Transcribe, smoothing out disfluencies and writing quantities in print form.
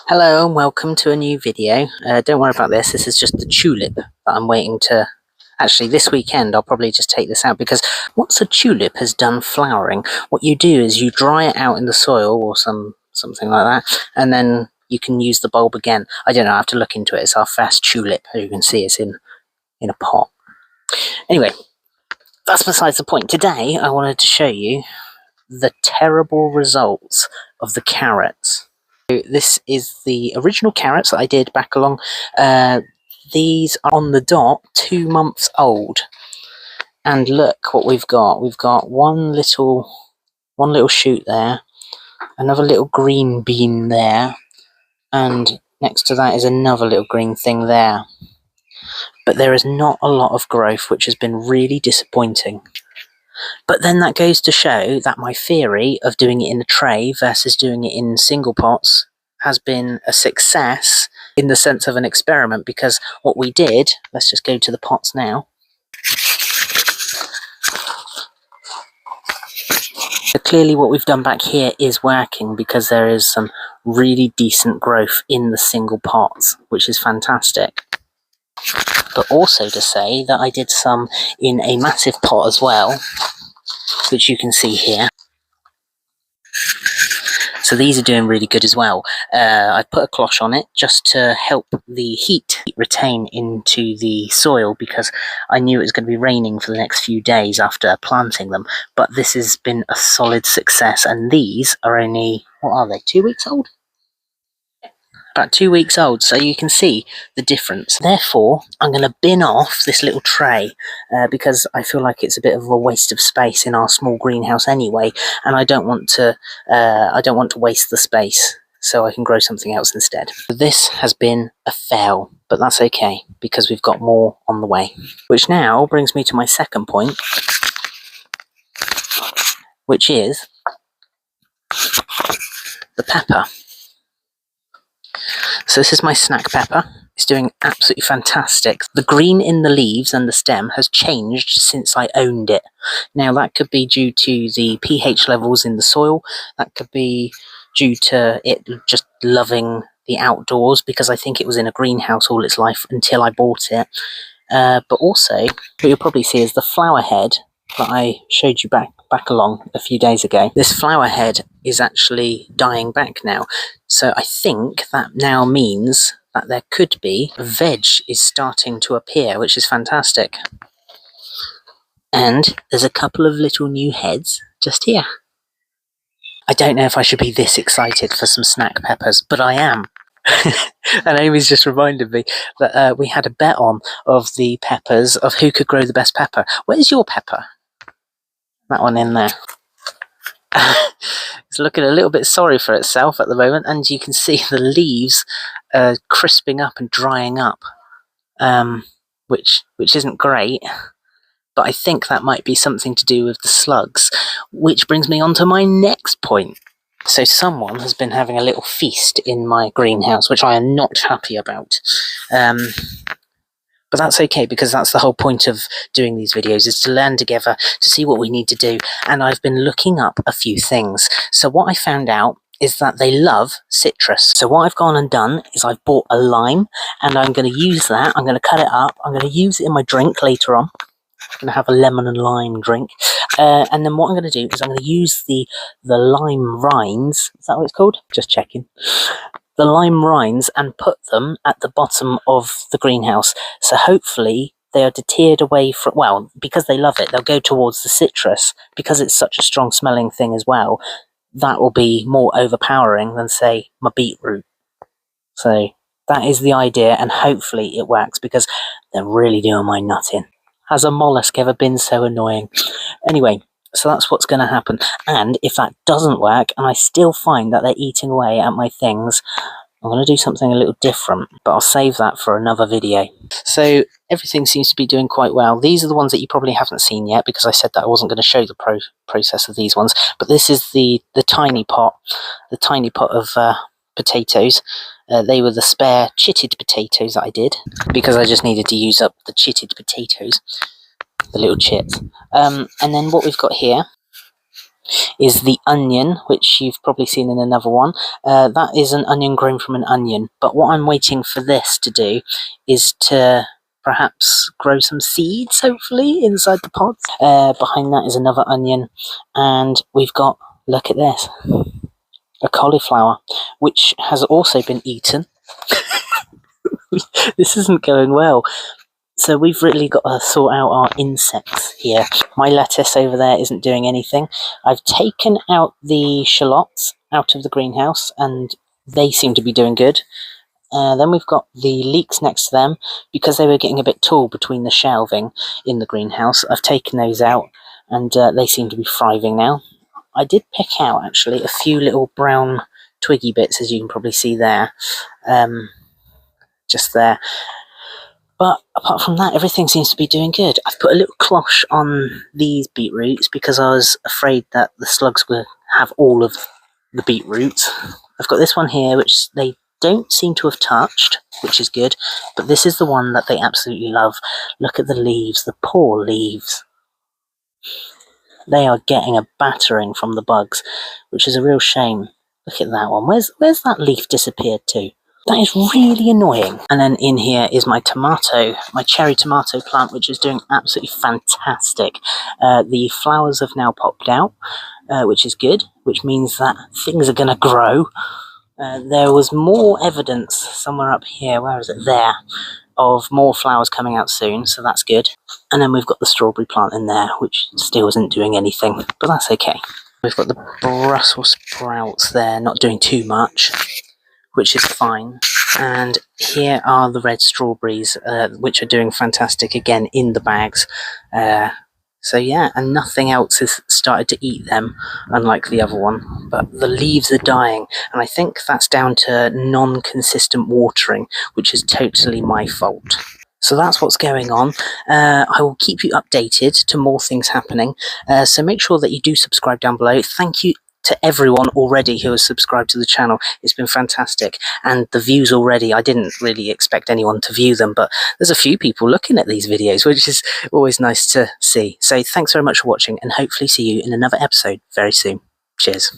Hello and welcome to a new video. Don't worry about this is just the tulip that I'm waiting to... Actually, this weekend I'll probably just take this out, because once a tulip has done flowering, what you do is you dry it out in the soil or something like that, and then you can use the bulb again. I don't know, I have to look into it. It's our first tulip. As you can see, it's in a pot. Anyway, that's besides the point. Today I wanted to show you the terrible results of the carrots. This is the original carrots that I did back along. These are on the dot 2 months old, and look what we've got. We've got one little shoot there, another little green bean there, and next to that is another little green thing there. But there is not a lot of growth, which has been really disappointing. But then that goes to show that my theory of doing it in a tray versus doing it in single pots has been a success in the sense of an experiment, because what we did, let's just go to the pots now. So clearly what we've done back here is working, because there is some really decent growth in the single pots, which is fantastic. But also to say that I did some in a massive pot as well, which you can see here. So these are doing really good as well. I put a cloche on it just to help the heat retain into the soil, because I knew it was going to be raining for the next few days after planting them. But this has been a solid success, and these are only, what are they, 2 weeks old? About 2 weeks old, so you can see the difference. Therefore, I'm going to bin off this little tray, because I feel like it's a bit of a waste of space in our small greenhouse anyway, and I don't want to waste the space, so I can grow something else instead. This has been a fail, but that's okay, because we've got more on the way. Which now brings me to my second point, which is the pepper. So this is my snack pepper. It's doing absolutely fantastic. The green in the leaves and the stem has changed since I owned it. Now that could be due to the pH levels in the soil. That could be due to it just loving the outdoors, because I think it was in a greenhouse all its life until I bought it. But also, what you'll probably see is the flower head that I showed you back along a few days ago. This flower head is actually dying back now. So I think that now means that there could be veg is starting to appear, which is fantastic. And there's a couple of little new heads just here. I don't know if I should be this excited for some snack peppers, but I am. And Amy's just reminded me that we had a bet on of the peppers, of who could grow the best pepper. Where's your pepper? That one in there. It's looking a little bit sorry for itself at the moment, and you can see the leaves crisping up and drying up, which isn't great. But I think that might be something to do with the slugs, which brings me on to my next point. So someone has been having a little feast in my greenhouse, which I am not happy about. But that's okay, because that's the whole point of doing these videos, is to learn together, to see what we need to do. And I've been looking up a few things. So what I found out is that they love citrus. So what I've gone and done is I've bought a lime, and I'm going to use that. I'm going to cut it up. I'm going to use it in my drink later on. I'm going to have a lemon and lime drink. And then what I'm going to do is I'm going to use the lime rinds. Is that what it's called? Just checking. The lime rinds, and put them at the bottom of the greenhouse. So hopefully they are deterred away from, well, because they love it, they'll go towards the citrus, because it's such a strong smelling thing as well. That will be more overpowering than, say, my beetroot. So that is the idea, and hopefully it works, because they're really doing my nut in. Has a mollusk ever been so annoying? Anyway, so that's what's going to happen. And if that doesn't work, and I still find that they're eating away at my things, I'm going to do something a little different, but I'll save that for another video. So everything seems to be doing quite well. These are the ones that you probably haven't seen yet, because I said that I wasn't going to show the process of these ones. But this is the tiny pot of potatoes. They were the spare chitted potatoes that I did, because I just needed to use up the chitted potatoes, the little chits. And then what we've got here is the onion, which you've probably seen in another one. That is an onion grown from an onion, but what I'm waiting for this to do is to perhaps grow some seeds, hopefully, inside the pods. Behind that is another onion, and we've got, look at this, a cauliflower, which has also been eaten. This isn't going well. So we've really got to sort out our insects here. My lettuce over there isn't doing anything. I've taken out the shallots out of the greenhouse, and they seem to be doing good. Then we've got the leeks next to them, because they were getting a bit tall between the shelving in the greenhouse. I've taken those out, and they seem to be thriving now. I did pick out, actually, a few little brown twiggy bits, as you can probably see there. Just there. But apart from that, everything seems to be doing good. I've put a little cloche on these beetroots because I was afraid that the slugs would have all of the beetroots. I've got this one here, which they don't seem to have touched, which is good. But this is the one that they absolutely love. Look at the leaves, the poor leaves. They are getting a battering from the bugs, which is a real shame. Look at that one. Where's that leaf disappeared to? That is really annoying. And then in here is my tomato, my cherry tomato plant, which is doing absolutely fantastic. The flowers have now popped out, which is good, which means that things are going to grow. There was more evidence somewhere up here, where is it? There, of more flowers coming out soon, so that's good. And then we've got the strawberry plant in there, which still isn't doing anything, but that's okay. We've got the Brussels sprouts there, not doing too much, which is fine. And here are the red strawberries, which are doing fantastic again in the bags. So yeah, and nothing else has started to eat them, unlike the other one. But the leaves are dying, and I think that's down to non-consistent watering, which is totally my fault. So that's what's going on. I will keep you updated to more things happening. So make sure that you do subscribe down below. Thank you to everyone already who has subscribed to the channel. It's been fantastic, and the views already, I didn't really expect anyone to view them, but there's a few people looking at these videos, which is always nice to see. So thanks very much for watching, and hopefully see you in another episode very soon. Cheers.